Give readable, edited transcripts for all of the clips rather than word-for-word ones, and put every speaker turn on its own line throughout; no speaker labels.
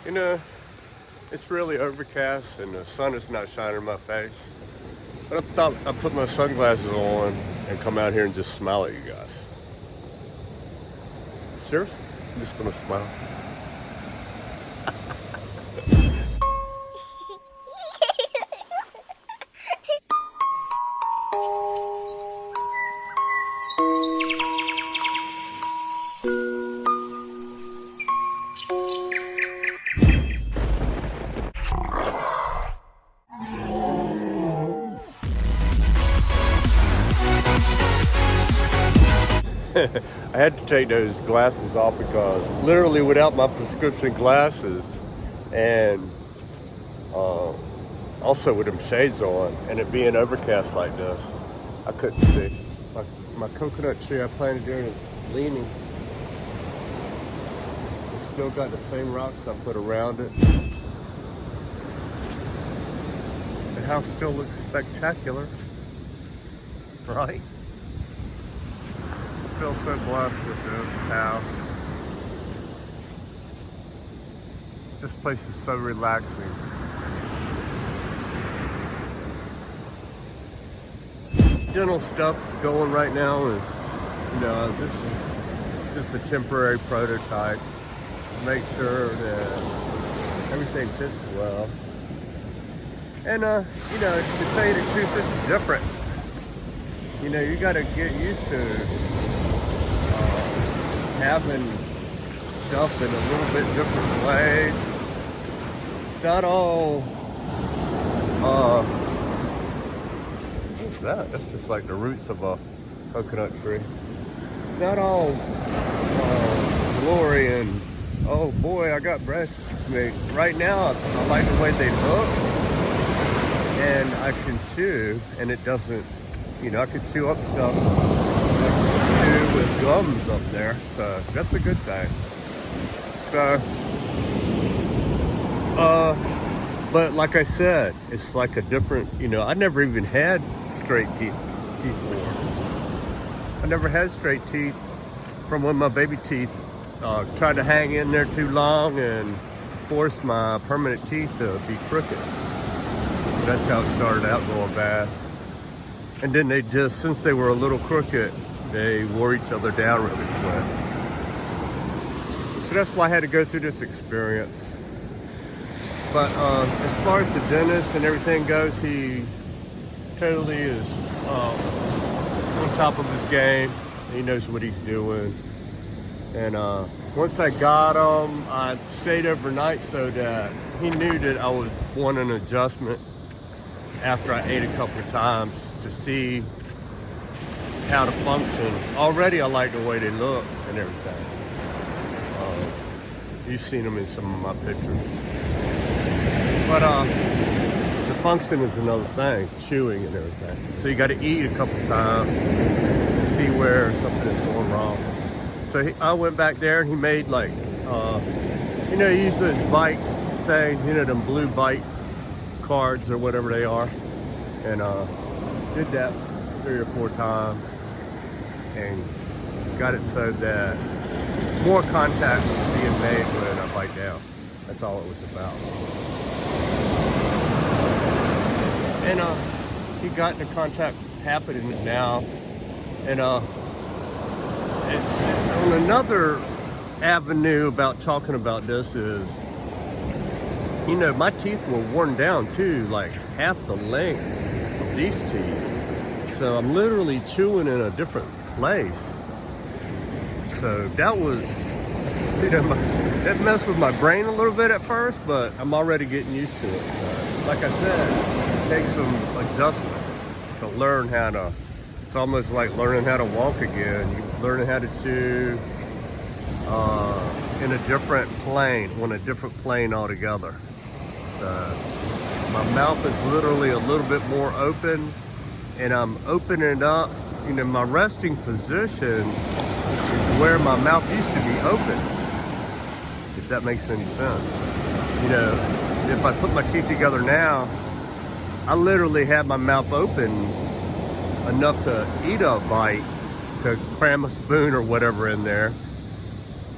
You know, it's really overcast and the sun is not shining in my face. But I thought I'd put my sunglasses on and come out here and just smile at you guys. Seriously, I'm just gonna smile. I had to take those glasses off because literally without my prescription glasses and also with them shades on and it being overcast like this, I couldn't see. My coconut tree I planted there is leaning. It's still got the same rocks I put around it. The house still looks spectacular, right? I feel so blessed with this house. This place is so relaxing. Dental stuff going right now is, this is just a temporary prototype to make sure that everything fits well. And, to tell you the truth, it's different. You got to get used to having stuff in a little bit different way. It's not all, what's that? That's just like the roots of a coconut tree. It's not all glory and, oh boy, I got breath. I mean, right now, I like the way they look, and I can chew, and it doesn't, I can chew up stuff with gums up there, so that's a good thing. So but like I said, it's like a different, I never even had straight teeth before. I never had straight teeth from when my baby teeth tried to hang in there too long and forced my permanent teeth to be crooked. So that's how it started out going bad. And then they just, since they were a little crooked, they wore each other down really quick. So that's why I had to go through this experience. But as far as the dentist and everything goes, he totally is on top of his game. He knows what he's doing. And once I got him, I stayed overnight so that he knew that I would want an adjustment after I ate a couple of times to see how to function. Already I like the way they look and everything. You've seen them in some of my pictures. But the function is another thing, chewing and everything. So you got to eat a couple times to see where something is going wrong. So I went back there and he made like, he used those bite things, them blue bite cards or whatever they are. And did that 3 or 4 times and got it so that more contact was being made when I bite down. That's all it was about. And he got the contact happening now. And it's on another avenue about talking about this is, my teeth were worn down too, like half the length of these teeth. So I'm literally chewing in a different place. So that was, that messed with my brain a little bit at first, but I'm already getting used to it. So, like I said, it takes some adjustment to learn how to, it's almost like learning how to walk again. You're learning how to chew in a different plane, on a different plane altogether. So my mouth is literally a little bit more open, and I'm opening up. My resting position is where my mouth used to be open, if that makes any sense. If I put my teeth together now, I literally have my mouth open enough to eat a bite, to cram a spoon or whatever in there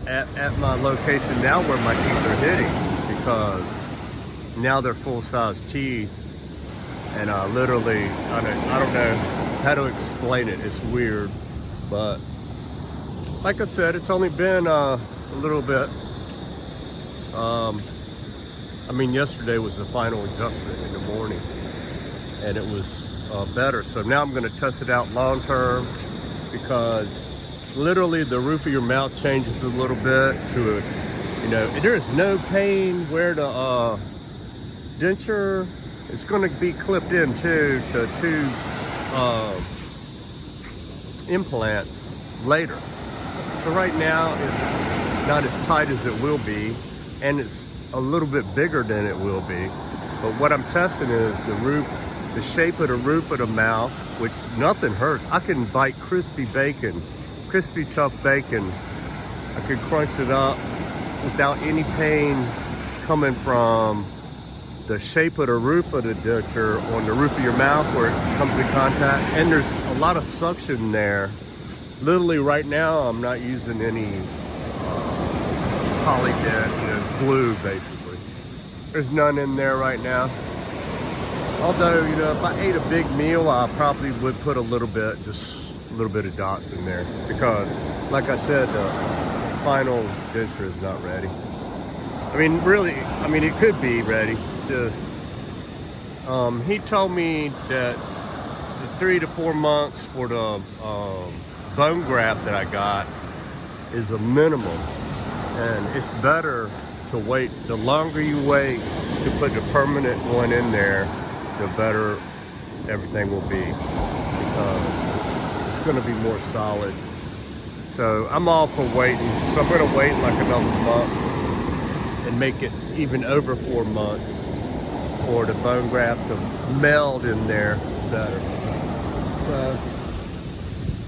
at my location now where my teeth are hitting, because now they're full-size teeth, and literally, I don't know how to explain it. It's weird, but like I said, it's only been a little bit. I mean, yesterday was the final adjustment in the morning, and it was better. So now I'm going to test it out long term, because literally the roof of your mouth changes a little bit to a, you know, there is no pain where the denture is going to be clipped in to two implants later. So right now it's not as tight as it will be, and it's a little bit bigger than it will be. But what I'm testing is the roof, the shape of the roof of the mouth, which nothing hurts. I can bite crispy bacon, crispy tough bacon. I can crunch it up without any pain coming from the shape of the roof of the denture on the roof of your mouth where it comes in contact. And there's a lot of suction there. Literally right now, I'm not using any polydent, you know, glue basically. There's none in there right now. Although, you know, if I ate a big meal, I probably would put a little bit, just a little bit of dots in there, because like I said, the final denture is not ready. I mean, really, I mean, it could be ready. Just, he told me that the 3 to 4 months for the bone graft that I got is a minimum, and it's better to wait. The longer you wait to put the permanent one in there, the better everything will be, because it's going to be more solid. So I'm all for waiting. So I'm going to wait like another month and make it even over 4 months for the bone graft to meld in there better. So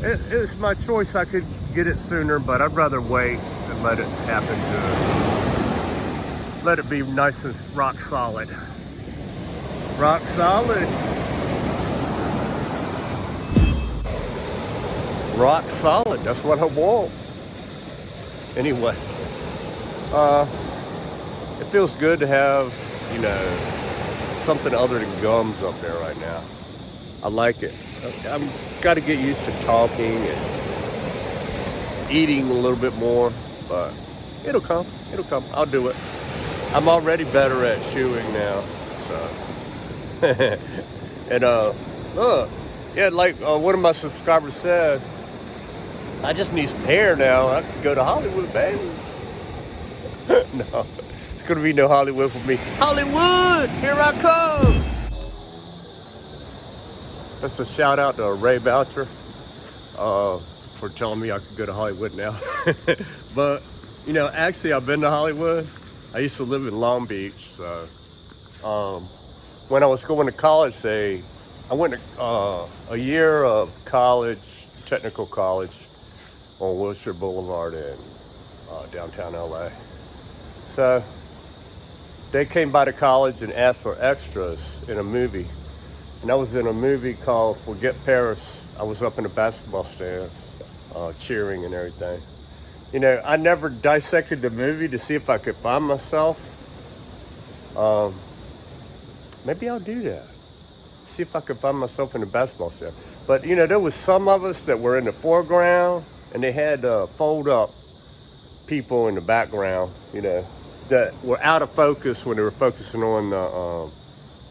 it was my choice. I could get it sooner, but I'd rather wait and let it happen let it be nice and rock solid. Rock solid. Rock solid, that's what I want. Anyway, it feels good to have, you know, something other than gums up there right now. I like it. I've got to get used to talking and eating a little bit more, but it'll come, I'll do it. I'm already better at chewing now, so. And yeah, like one of my subscribers said, I just need some hair now. I can go to Hollywood, baby. No, it's gonna be no Hollywood for me. Hollywood, here I come. That's a shout out to Ray Boucher for telling me I could go to Hollywood now. But, you know, actually I've been to Hollywood. I used to live in Long Beach, so when I was going to college, I went to a year of college, technical college, on Wilshire Boulevard in downtown LA. So they came by the college and asked for extras in a movie. And I was in a movie called Forget Paris. I was up in the basketball stands, cheering and everything. You know, I never dissected the movie to see if I could find myself. Maybe I'll do that. See if I could find myself in the basketball stand. But, you know, there was some of us that were in the foreground, and they had fold-up people in the background, you know, that were out of focus when they were focusing on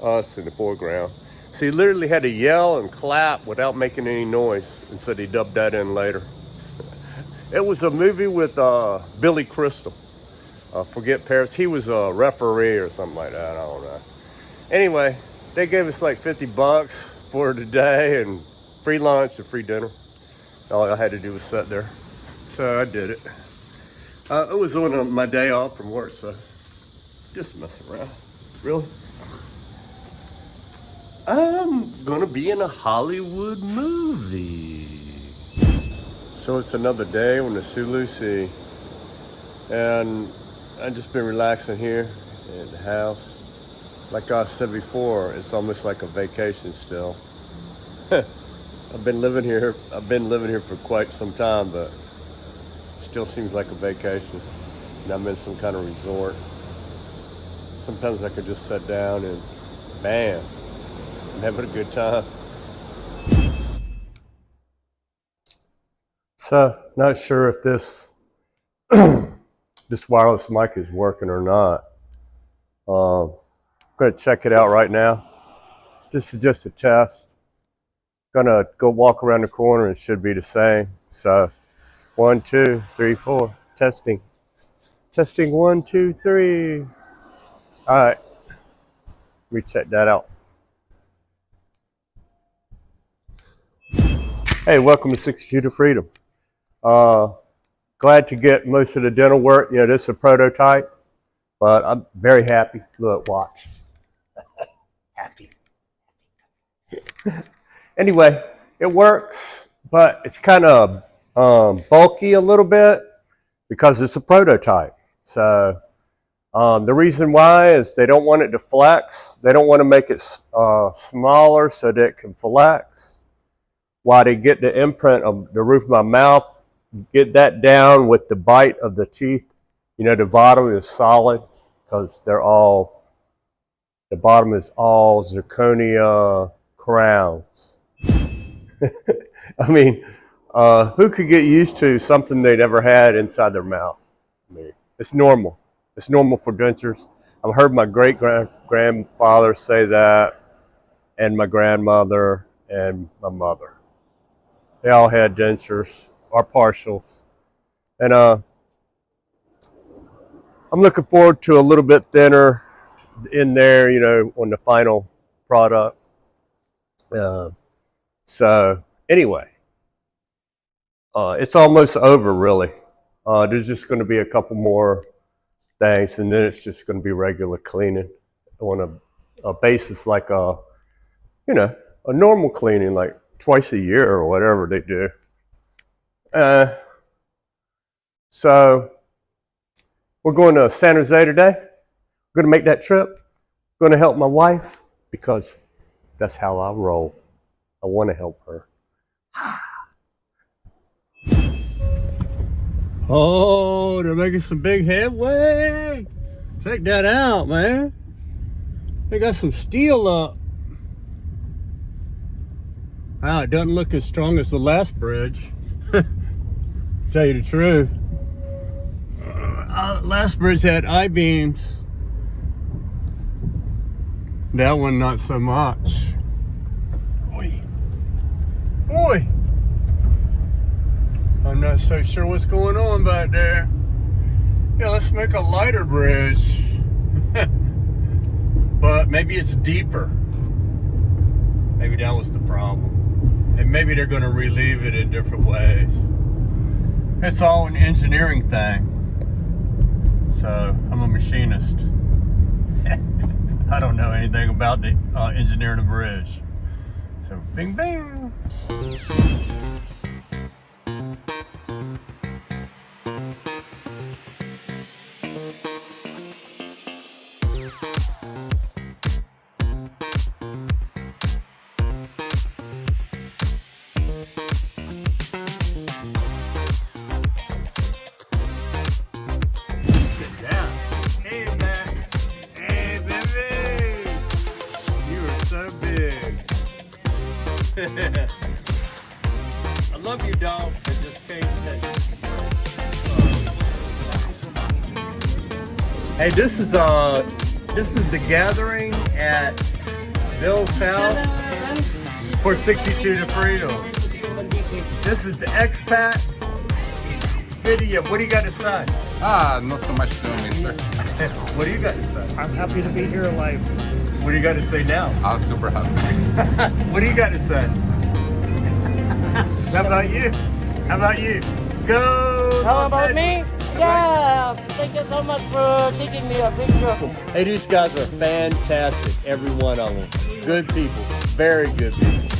us in the foreground. So he literally had to yell and clap without making any noise, and so they dubbed that in later. It was a movie with Billy Crystal, Forget Paris. He was a referee or something like that, I don't know. Anyway, they gave us like $50 for the day and free lunch and free dinner. All I had to do was sit there. So I did it. It was on my day off from work, so just messing around. Really? I'm gonna be in a Hollywood movie. So it's another day on the Sulu Sea, and I've just been relaxing here at the house. Like I said before, it's almost like a vacation still. I've been living here for quite some time, but it still seems like a vacation. And I'm in some kind of resort. Sometimes I could just sit down and, man, I'm having a good time. So, not sure if this this wireless mic is working or not. I'm going to check it out right now. This is just a test. Gonna go walk around the corner and it should be the same. So 1, 2, 3, 4. Testing. Testing 1, 2, 3. All right. Let me check that out. Hey, welcome to 62 to Freedom. Glad to get most of the dental work. You know, this is a prototype, but I'm very happy. Look, watch. Happy. Anyway, it works, but it's kind of bulky a little bit because it's a prototype. So the reason why is they don't want it to flex. They don't want to make it smaller so that it can flex. While they get the imprint of the roof of my mouth, get that down with the bite of the teeth. You know, the bottom is solid because the bottom is all zirconia crowns. I mean, who could get used to something they never had inside their mouth? I mean, it's normal. It's normal for dentures. I've heard my great-grandfather say that, and my grandmother and my mother. They all had dentures or partials. And I'm looking forward to a little bit thinner in there, you know, on the final product. So anyway, it's almost over, really. There's just going to be a couple more things, and then it's just going to be regular cleaning on a basis like a normal cleaning, like twice a year or whatever they do. So we're going to San Jose today. We're going to make that trip. Going to help my wife because that's how I roll. I want to help her. Oh, they're making some big headway. Check that out, man. They got some steel up. Wow, it doesn't look as strong as the last bridge. Tell you the truth. Last bridge had I-beams. That one not so much. Oi. Oi. I'm not so sure what's going on back there. Yeah, let's make a lighter bridge. But maybe it's deeper. Maybe that was the problem. And maybe they're going to relieve it in different ways. It's all an engineering thing. So, I'm a machinist. I don't know anything about the engineering a bridge. So, bing, bing. I love you, dog. I just can't take it. Hey, this is the gathering at Bill's house for 62 to Freedom. This is the expat video. What do you got to say?
Not so much to me, sir.
What do you got to say?
I'm happy to be here alive.
What do you got to say now?
I'm super happy.
What do you got to say? How about you? How about you? Go!
How about me? Yeah, thank you so much for taking me a picture.
Hey, these guys are fantastic, every one of them. Good people, very good people.